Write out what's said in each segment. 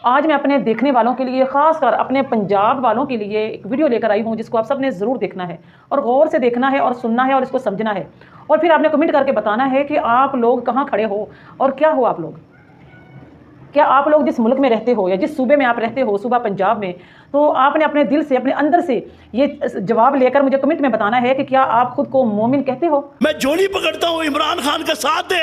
آج میں اپنے دیکھنے والوں کے لیے، خاص کر اپنے پنجاب والوں کے لیے ایک ویڈیو لے کر آئی ہوں جس کو آپ سب نے ضرور دیکھنا ہے اور غور سے دیکھنا ہے اور سننا ہے اور اس کو سمجھنا ہے، اور پھر آپ نے کمنٹ کر کے بتانا ہے کہ آپ لوگ کہاں کھڑے ہو اور کیا ہو آپ لوگ، کیا آپ لوگ جس ملک میں رہتے ہو یا جس صوبے میں آپ رہتے ہو، صوبہ پنجاب میں، تو آپ نے اپنے دل سے، اپنے اندر سے یہ جواب لے کر مجھے کمنٹ میں بتانا ہے کہ کیا آپ خود کو مومن کہتے ہو؟ میں جوڑی پکڑتا ہوں عمران خان کا ساتھ دے،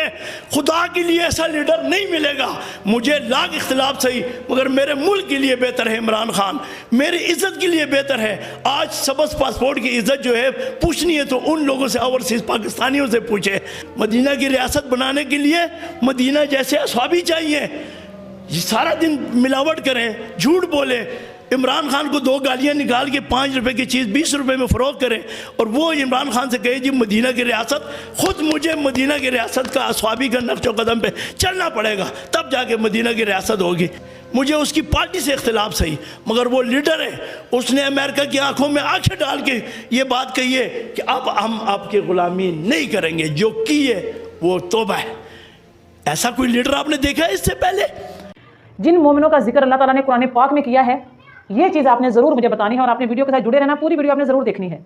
خدا کے لیے ایسا لیڈر نہیں ملے گا، مجھے لاکھ اختلاف صحیح مگر میرے ملک کے لیے بہتر ہے عمران خان، میری عزت کے لیے بہتر ہے۔ آج سبز پاسپورٹ کی عزت جو ہے پوچھنی ہے تو ان لوگوں سے، اوورسیز پاکستانیوں سے پوچھے۔ مدینہ کی ریاست بنانے کے لیے مدینہ جیسے اصحابی چاہیے، یہ سارا دن ملاوٹ کریں، جھوٹ بولے، عمران خان کو 2 گالیاں نکال کے 5 روپے کی چیز 20 روپے میں فروخت کریں، اور وہ عمران خان سے کہے جی مدینہ کی ریاست، خود مجھے مدینہ کی ریاست کا اصحابی کا نقش و قدم پہ چلنا پڑے گا، تب جا کے مدینہ کی ریاست ہوگی۔ مجھے اس کی پارٹی سے اختلاف صحیح مگر وہ لیڈر ہے، اس نے امریکہ کی آنکھوں میں آنکھیں ڈال کے یہ بات کہی ہے کہ اب ہم آپ کی غلامی نہیں کریں گے، جو کی ہے وہ توبہ ہے۔ ایسا کوئی لیڈر آپ نے دیکھا ہے اس سے پہلے؟ جن مومنوں کا ذکر اللہ تعالیٰ نے قرآن پاک میں کیا ہے، یہ چیز آپ نے ضرور مجھے بتانی ہے اور آپ نے ویڈیو کے ساتھ جڑے رہنا، پوری ویڈیو آپ نے ضرور دیکھنی ہے۔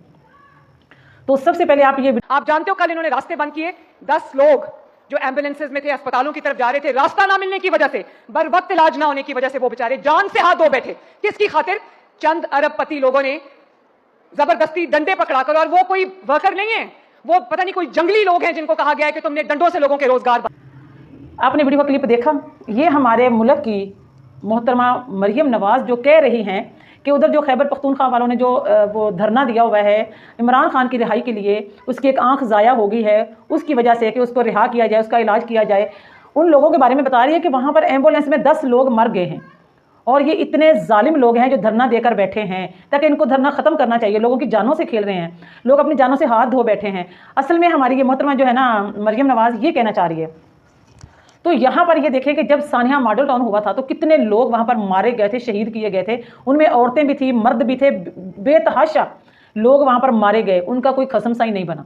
تو سب سے پہلے آپ جانتے ہو کل انہوں نے راستے بند کیے، 10 لوگ جو ایمبولینسز میں تھے، اسپتالوں کی طرف جا رہے تھے، راستہ نہ ملنے کی وجہ سے، بر وقت علاج نہ ہونے کی وجہ سے وہ بیچارے جان سے ہاتھ دھو بیٹھے۔ کس کی خاطر؟ چند ارب پتی لوگوں نے زبردستی ڈنڈے پکڑا کر، اور وہ کوئی ورکر نہیں ہے، وہ پتہ نہیں کوئی جنگلی لوگ ہیں جن کو کہا گیا ہے کہ تم نے ڈنڈوں سے لوگوں کے روزگار۔ آپ نے ویڈیو کا کلپ دیکھا؟ یہ ہمارے ملک کی محترمہ مریم نواز جو کہہ رہی ہیں کہ ادھر جو خیبر پختونخوا والوں نے جو وہ دھرنا دیا ہوا ہے عمران خان کی رہائی کے لیے، اس کی ایک آنکھ ضائع ہو گئی ہے اس کی وجہ سے کہ اس کو رہا کیا جائے، اس کا علاج کیا جائے، ان لوگوں کے بارے میں بتا رہی ہے کہ وہاں پر ایمبولینس میں 10 لوگ مر گئے ہیں، اور یہ اتنے ظالم لوگ ہیں جو دھرنا دے کر بیٹھے ہیں، تاکہ ان کو دھرنا ختم کرنا چاہیے، لوگوں کی جانوں سے کھیل رہے ہیں، لوگ اپنی جانوں سے ہاتھ دھو بیٹھے ہیں۔ اصل میں ہماری یہ محترمہ جو ہے نا مریم نواز یہ کہنا چاہ رہی ہے۔ تو یہاں پر یہ دیکھیں کہ جب سانحہ ماڈل ٹاؤن ہوا تھا تو کتنے لوگ وہاں پر مارے گئے تھے، شہید کیے گئے تھے، ان میں عورتیں بھی تھیں، مرد بھی تھے، بے تحاشا لوگ وہاں پر مارے گئے، ان کا کوئی قسم سائی نہیں بنا۔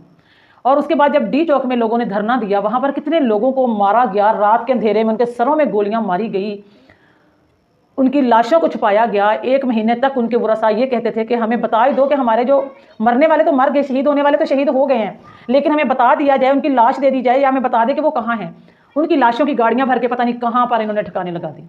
اور اس کے بعد جب ڈی چوک میں لوگوں نے دھرنا دیا، وہاں پر کتنے لوگوں کو مارا گیا، رات کے اندھیرے میں ان کے سروں میں گولیاں ماری گئی، ان کی لاشوں کو چھپایا گیا۔ 1 مہینے تک ان کے ورثاء یہ کہتے تھے کہ ہمیں بتا ہی دو کہ ہمارے جو مرنے والے تو مر گئے، شہید ہونے والے تو شہید ہو گئے ہیں، لیکن ہمیں بتا دیا جائے، ان کی لاش دے دی جائے، یا ہمیں بتا دے کہ وہ کہاں ہیں۔ ان کی لاشوں کی گاڑیاں بھر کے پتہ نہیں کہاں پر انہوں نے ٹھکانے لگا دی۔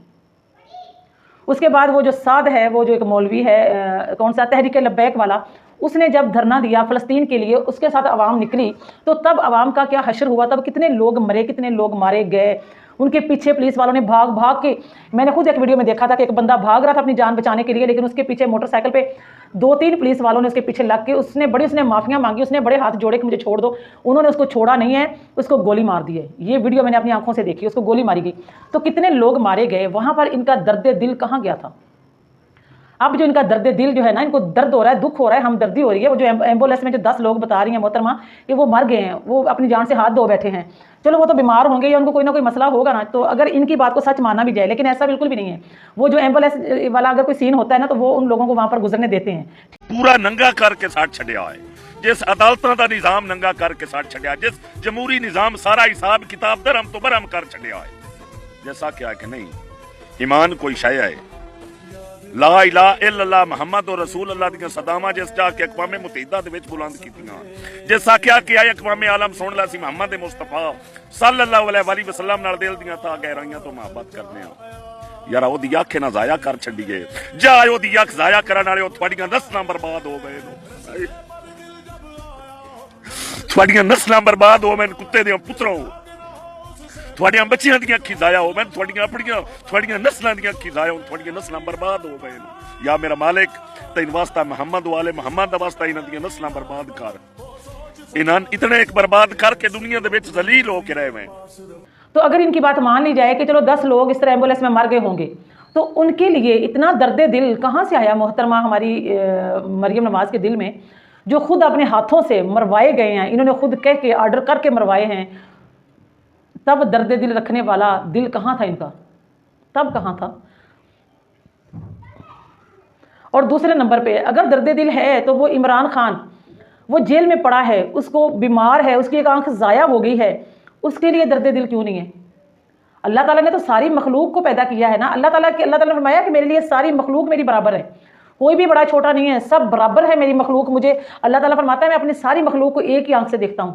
اس کے بعد وہ جو سعد ہے، وہ جو ایک مولوی ہے، کون سا تحریک لبیک والا، اس نے جب دھرنا دیا فلسطین کے لیے، اس کے ساتھ عوام نکلی، تو تب عوام کا کیا حشر ہوا، تب کتنے لوگ مرے، کتنے لوگ مارے گئے، ان کے پیچھے پولیس والوں نے بھاگ بھاگ کے، میں نے خود ایک ویڈیو میں دیکھا تھا کہ ایک بندہ بھاگ رہا تھا اپنی جان بچانے کے لیے، لیکن اس کے پیچھے موٹر سائیکل پہ 2-3 پولیس والوں نے اس کے پیچھے لگ کے، اس نے معافیاں مانگی، اس نے بڑے ہاتھ جوڑے کہ مجھے چھوڑ دو، انہوں نے اس کو چھوڑا نہیں ہے، اس کو گولی مار دی ہے۔ یہ ویڈیو میں نے اپنی آنکھوں سے دیکھی، اس کو گولی ماری گئی۔ تو کتنے لوگ مارے گئے، وہاں پر ان کا درد دل کہاں گیا تھا؟ اب جو ان کا درد دل جو ہے نا، ان کو درد ہو رہا ہے، دکھ ہو رہا ہے، ہمدردی ہو رہی ہے۔ وہ جو ایمبولینس میں جو 10 لوگ بتا رہی ہیں محترمہ کہ وہ مر گئے ہیں، وہ اپنی جان سے ہاتھ دھو بیٹھے ہیں، چلو وہ تو بیمار ہوں گے یا ان کو کوئی نہ کوئی مسئلہ ہوگا نا، تو اگر ان کی بات کو سچ مانا بھی جائے، لیکن ایسا بالکل بھی نہیں ہے۔ وہ جو ایمبولینس والا اگر کوئی سین ہوتا ہے نا تو وہ ان لوگوں کو وہاں پر گزرنے دیتے ہیں۔ پورا ننگا کر کے ساتھ چھڈیا ہے، جس عدالتوں دا نظام ننگا کر کے ساتھ چھڈیا، جس جمہوری نظام سارا حساب کتاب درہم تو برہم کر چھڈیا ہے۔ جیسا کیا کہ نہیں، ایمان کوئی شے ہے، لا الہ الا اللہ محمد و رسول اللہ دیاں صداواں جس جا کے اقوام متحدہ دے وچ بلند کیتیاں، جیسا کیا کہ اقوام عالم سن لا سی محمد مصطفیٰ صلی اللہ علیہ وآلہ وسلم نال دل دیاں تا گہرائیاں تو محبت کرنے ہاں۔ یار او دی اکھ نہ ضائع کر چھڈیے، جا او دی اکھ ضائع کرن والے تھوڑیاں نسلاں برباد ہو گئے، تھوڑیاں نسلاں برباد ہو گئے، کتے دیاں پتروں، تھوڑیاں بچیاں دیاں اکھی ضائع ہو گئے، تھوڑیاں نسلاں دیاں اکھی ضائع ہو، تھوڑیاں نسلاں برباد ہو گئے۔ یا میرا مالک تین واسطہ محمد والے محمد واسطہ انہاں دیاں نسلاں برباد کر، انہاں اتنے ایک برباد کر کے دنیا دے وچ ذلیل ہو کے رہے ہوئے۔ تو اگر ان کی بات مان لی جائے کہ چلو 10 لوگ اس طرح ایمبولینس میں مر گئے ہوں گے، تو ان کے لیے اتنا درد دل کہاں سے آیا محترمہ ہماری مریم نواز کے دل میں، جو خود اپنے ہاتھوں سے مروائے گئے ہیں، انہوں نے خود کہہ کے آرڈر کر کے مروائے ہیں، تب درد دل رکھنے والا دل کہاں تھا ان کا؟ تب کہاں تھا؟ اور دوسرے نمبر پہ اگر درد دل ہے تو وہ عمران خان، وہ جیل میں پڑا ہے، اس کو بیمار ہے، اس کی ایک آنکھ ضائع ہو گئی ہے، اس کے لیے درد دل کیوں نہیں ہے؟ اللہ تعالیٰ نے تو ساری مخلوق کو پیدا کیا ہے نا. اللہ تعالیٰ نے فرمایا کہ میرے لیے ساری مخلوق میری برابر ہے, کوئی بھی بڑا چھوٹا نہیں ہے, سب برابر ہے میری مخلوق. مجھے اللہ تعالیٰ فرماتا ہے میں اپنی ساری مخلوق کو ایک ہی آنکھ سے دیکھتا ہوں.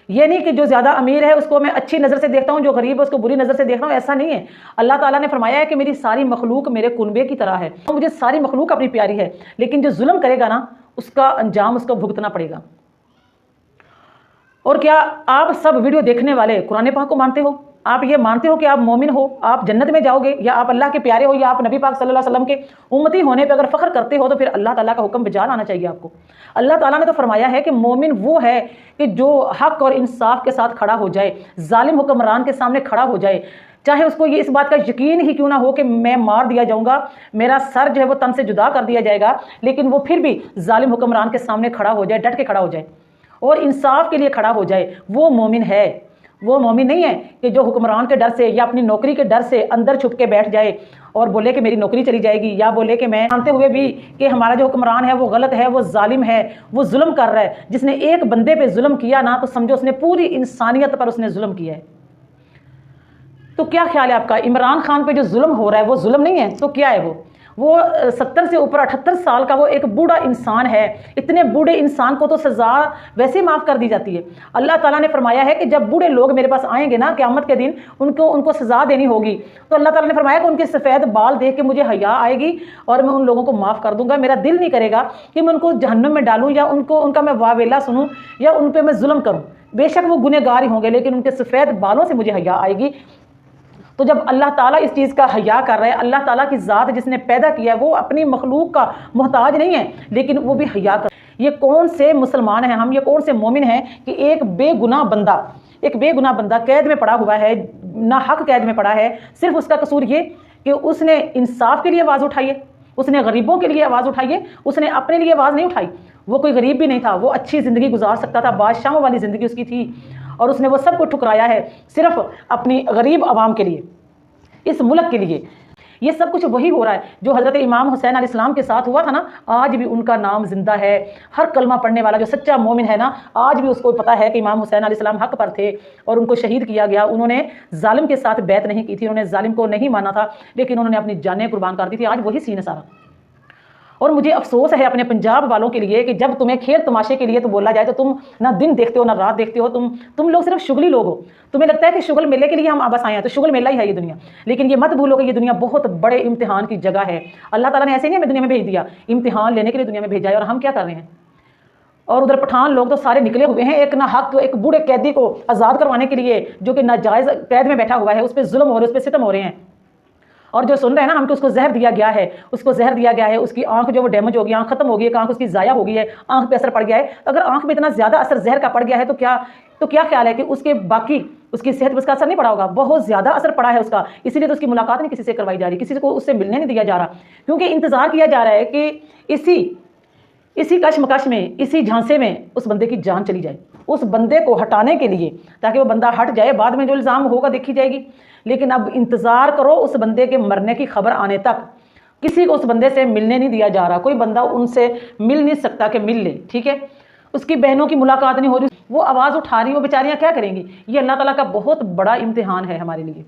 یہ نہیں کہ جو زیادہ امیر ہے اس کو میں اچھی نظر سے دیکھتا ہوں, جو غریب ہے اس کو بری نظر سے دیکھتا ہوں, ایسا نہیں ہے. اللہ تعالیٰ نے فرمایا ہے کہ میری ساری مخلوق میرے کنبے کی طرح ہے. مجھے ساری مخلوق اپنی پیاری ہے, لیکن جو ظلم کرے گا نا اس کا انجام اس کو بھگتنا پڑے گا. اور کیا آپ سب ویڈیو دیکھنے والے قرآن پاک کو مانتے ہو؟ آپ یہ مانتے ہو کہ آپ مومن ہو, آپ جنت میں جاؤ گے, یا آپ اللہ کے پیارے ہو, یا آپ نبی پاک صلی اللہ علیہ وسلم کے امتی ہونے پہ اگر فخر کرتے ہو تو پھر اللہ تعالیٰ کا حکم بجا آنا چاہیے آپ کو. اللہ تعالیٰ نے تو فرمایا ہے کہ مومن وہ ہے کہ جو حق اور انصاف کے ساتھ کھڑا ہو جائے, ظالم حکمران کے سامنے کھڑا ہو جائے, چاہے اس کو یہ اس بات کا یقین ہی کیوں نہ ہو کہ میں مار دیا جاؤں گا, میرا سر جو ہے وہ تن سے جدا کر دیا جائے گا, لیکن وہ پھر بھی ظالم حکمران کے سامنے کھڑا ہو جائے, ڈٹ کے کھڑا ہو جائے اور انصاف کے لیے کھڑا ہو جائے. وہ مومن ہے. وہ مومن نہیں ہے کہ جو حکمران کے ڈر سے یا اپنی نوکری کے ڈر سے اندر چھپ کے بیٹھ جائے اور بولے کہ میری نوکری چلی جائے گی, یا بولے کہ میں جانتے ہوئے بھی کہ ہمارا جو حکمران ہے وہ غلط ہے, وہ ظالم ہے, وہ ظلم کر رہا ہے. جس نے ایک بندے پہ ظلم کیا نا تو سمجھو اس نے پوری انسانیت پر اس نے ظلم کیا ہے. تو کیا خیال ہے آپ کا؟ عمران خان پہ جو ظلم ہو رہا ہے وہ ظلم نہیں ہے تو کیا ہے؟ وہ 70 سے اوپر 78 سال کا وہ ایک بوڑھا انسان ہے. اتنے بوڑھے انسان کو تو سزا ویسے معاف کر دی جاتی ہے. اللہ تعالیٰ نے فرمایا ہے کہ جب بوڑھے لوگ میرے پاس آئیں گے نا قیامت کے دن, ان کو سزا دینی ہوگی, تو اللہ تعالیٰ نے فرمایا کہ ان کے سفید بال دیکھ کے مجھے حیا آئے گی اور میں ان لوگوں کو معاف کر دوں گا. میرا دل نہیں کرے گا کہ میں ان کو جہنم میں ڈالوں یا ان کا میں واویلا سنوں یا ان پہ میں ظلم کروں. بے شک وہ گنہگار ہی ہوں گے, لیکن ان کے سفید بالوں سے مجھے حیا آئے گی. تو جب اللہ تعالیٰ اس چیز کا حیا کر رہا ہے, اللہ تعالیٰ کی ذات جس نے پیدا کیا ہے وہ اپنی مخلوق کا محتاج نہیں ہے, لیکن وہ بھی حیا کر. یہ کون سے مسلمان ہیں ہم, یہ کون سے مومن ہیں کہ ایک بے گناہ بندہ قید میں پڑا ہوا ہے, ناحق قید میں پڑا ہے, صرف اس کا قصور یہ کہ اس نے انصاف کے لیے آواز اٹھائی ہے, اس نے غریبوں کے لیے آواز اٹھائی ہے, اس نے اپنے لیے آواز نہیں اٹھائی. وہ کوئی غریب بھی نہیں تھا, وہ اچھی زندگی گزار سکتا تھا, بادشاہوں والی زندگی اس کی تھی, اور اس نے وہ سب کو ٹھکرایا ہے صرف اپنی غریب عوام کے لیے, اس ملک کے لیے. یہ سب کچھ وہی ہو رہا ہے جو حضرت امام حسین علیہ السلام کے ساتھ ہوا تھا نا. آج بھی ان کا نام زندہ ہے. ہر کلمہ پڑھنے والا جو سچا مومن ہے نا, آج بھی اس کو پتا ہے کہ امام حسین علیہ السلام حق پر تھے اور ان کو شہید کیا گیا. انہوں نے ظالم کے ساتھ بیعت نہیں کی تھی, انہوں نے ظالم کو نہیں مانا تھا, لیکن انہوں نے اپنی جانیں قربان کر دی تھی. آج وہی سین ہے سارا. اور مجھے افسوس ہے اپنے پنجاب والوں کے لیے کہ جب تمہیں کھیل تماشے کے لیے تو بولا جائے تو تم نہ دن دیکھتے ہو نہ رات دیکھتے ہو. تم لوگ صرف شغلی لوگ ہو. تمہیں لگتا ہے کہ شغل میلے کے لیے ہم آبس آئے ہیں, تو شغل میلہ ہی ہے یہ دنیا. لیکن یہ مت بھولو کہ یہ دنیا بہت بڑے امتحان کی جگہ ہے. اللہ تعالیٰ نے ایسے نہیں ہمیں دنیا میں بھیج دیا, امتحان لینے کے لیے دنیا میں بھیجا ہے. اور ہم کیا کر رہے ہیں؟ اور ادھر پٹھان لوگ تو سارے نکلے ہوئے ہیں ایک ناحق ایک بوڑھے قیدی کو آزاد کروانے کے لیے, جو کہ ناجائز قید میں بیٹھا ہوا ہے, اس پہ ظلم ہو رہے, اس پہ ستم ہو رہے ہیں. اور جو سن رہے ہیں نا ہم کہ اس کو زہر دیا گیا ہے, اس کی آنکھ جو وہ ڈیمیج ہو گئی, آنکھ ختم ہو گئی, ایک آنکھ اس کی ضائع ہو گئی ہے, آنکھ پہ اثر پڑ گیا ہے. اگر آنکھ پہ اتنا زیادہ اثر زہر کا پڑ گیا ہے تو کیا خیال ہے کہ اس کے باقی اس کی صحت پہ اس کا اثر نہیں پڑا ہوگا؟ بہت زیادہ اثر پڑا ہے اس کا. اسی لیے تو اس کی ملاقات نہیں کسی سے کروائی جا رہی, کسی کو اس سے ملنے نہیں دیا جا رہا, کیونکہ انتظار کیا جا رہا ہے کہ اسی کشمکش میں, اسی جھانسے میں اس بندے کی جان چلی جائے, اس بندے کو ہٹانے کے لیے, تاکہ وہ بندہ ہٹ جائے. بعد میں جو الزام ہوگا دیکھی جائے گی. لیکن اب انتظار کرو اس بندے کے مرنے کی خبر آنے تک. کسی کو اس بندے سے ملنے نہیں دیا جا رہا, کوئی بندہ ان سے مل نہیں سکتا کہ مل لے, ٹھیک ہے. اس کی بہنوں کی ملاقات نہیں ہو رہی, وہ آواز اٹھا رہی, وہ بیچاریاں کیا کریں گی؟ یہ اللہ تعالیٰ کا بہت بڑا امتحان ہے ہمارے لیے.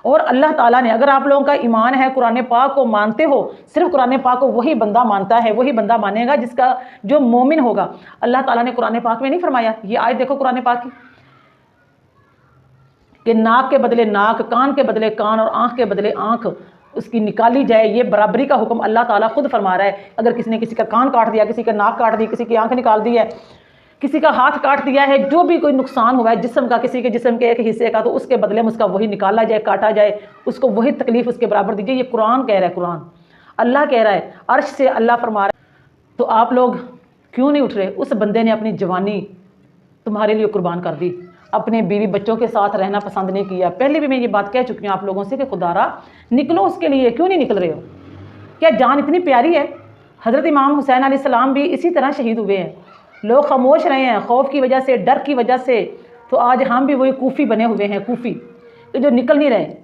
اور اللہ تعالیٰ نے, اگر آپ لوگوں کا ایمان ہے, قرآن پاک کو مانتے ہو, صرف قرآن پاک کو وہی بندہ مانتا ہے, وہی بندہ مانے گا جس کا جو مومن ہوگا. اللہ تعالیٰ نے قرآن پاک میں نہیں فرمایا, یہ آیت دیکھو قرآن پاک کی, کہ ناک کے بدلے ناک, کان کے بدلے کان اور آنکھ کے بدلے آنکھ اس کی نکالی جائے. یہ برابری کا حکم اللہ تعالیٰ خود فرما رہا ہے. اگر کسی نے کسی کا کان کاٹ دیا, کسی کا ناک کاٹ دی, کسی کی آنکھ نکال دی ہے, کسی کا ہاتھ کاٹ دیا ہے, جو بھی کوئی نقصان ہوا ہے جسم کا, کسی کے جسم کے ایک حصے کا, تو اس کے بدلے میں اس کا وہی نکالا جائے, کاٹا جائے, اس کو وہی تکلیف اس کے برابر دیجیے. یہ قرآن کہہ رہا ہے, قرآن اللہ کہہ رہا ہے, عرش سے اللہ فرما رہا ہے. تو آپ لوگ کیوں نہیں اٹھ رہے؟ اس بندے نے اپنی جوانی تمہارے لیے قربان کر دی, اپنے بیوی بچوں کے ساتھ رہنا پسند نہیں کیا. پہلے بھی میں یہ بات کہہ چکی ہوں آپ لوگوں سے کہ خدا را نکلو اس کے لیے. کیوں نہیں نکل رہے ہو؟ کیا جان اتنی پیاری ہے؟ حضرت امام حسین علیہ السلام بھی اسی طرح شہید ہوئے ہیں. لوگ خاموش رہے ہیں خوف کی وجہ سے, ڈر کی وجہ سے. تو آج ہم بھی وہی کوفی بنے ہوئے ہیں, کوفی کہ جو نکل نہیں رہے.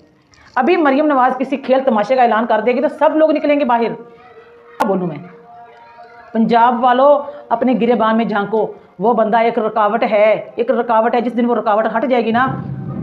ابھی مریم نواز کسی کھیل تماشے کا اعلان کر دے گی تو سب لوگ نکلیں گے باہر. کیا بولوں میں؟ پنجاب والوں اپنے گریبان میں جھانکو, وہ بندہ ایک رکاوٹ ہے, جس دن وہ رکاوٹ ہٹ جائے گی نا,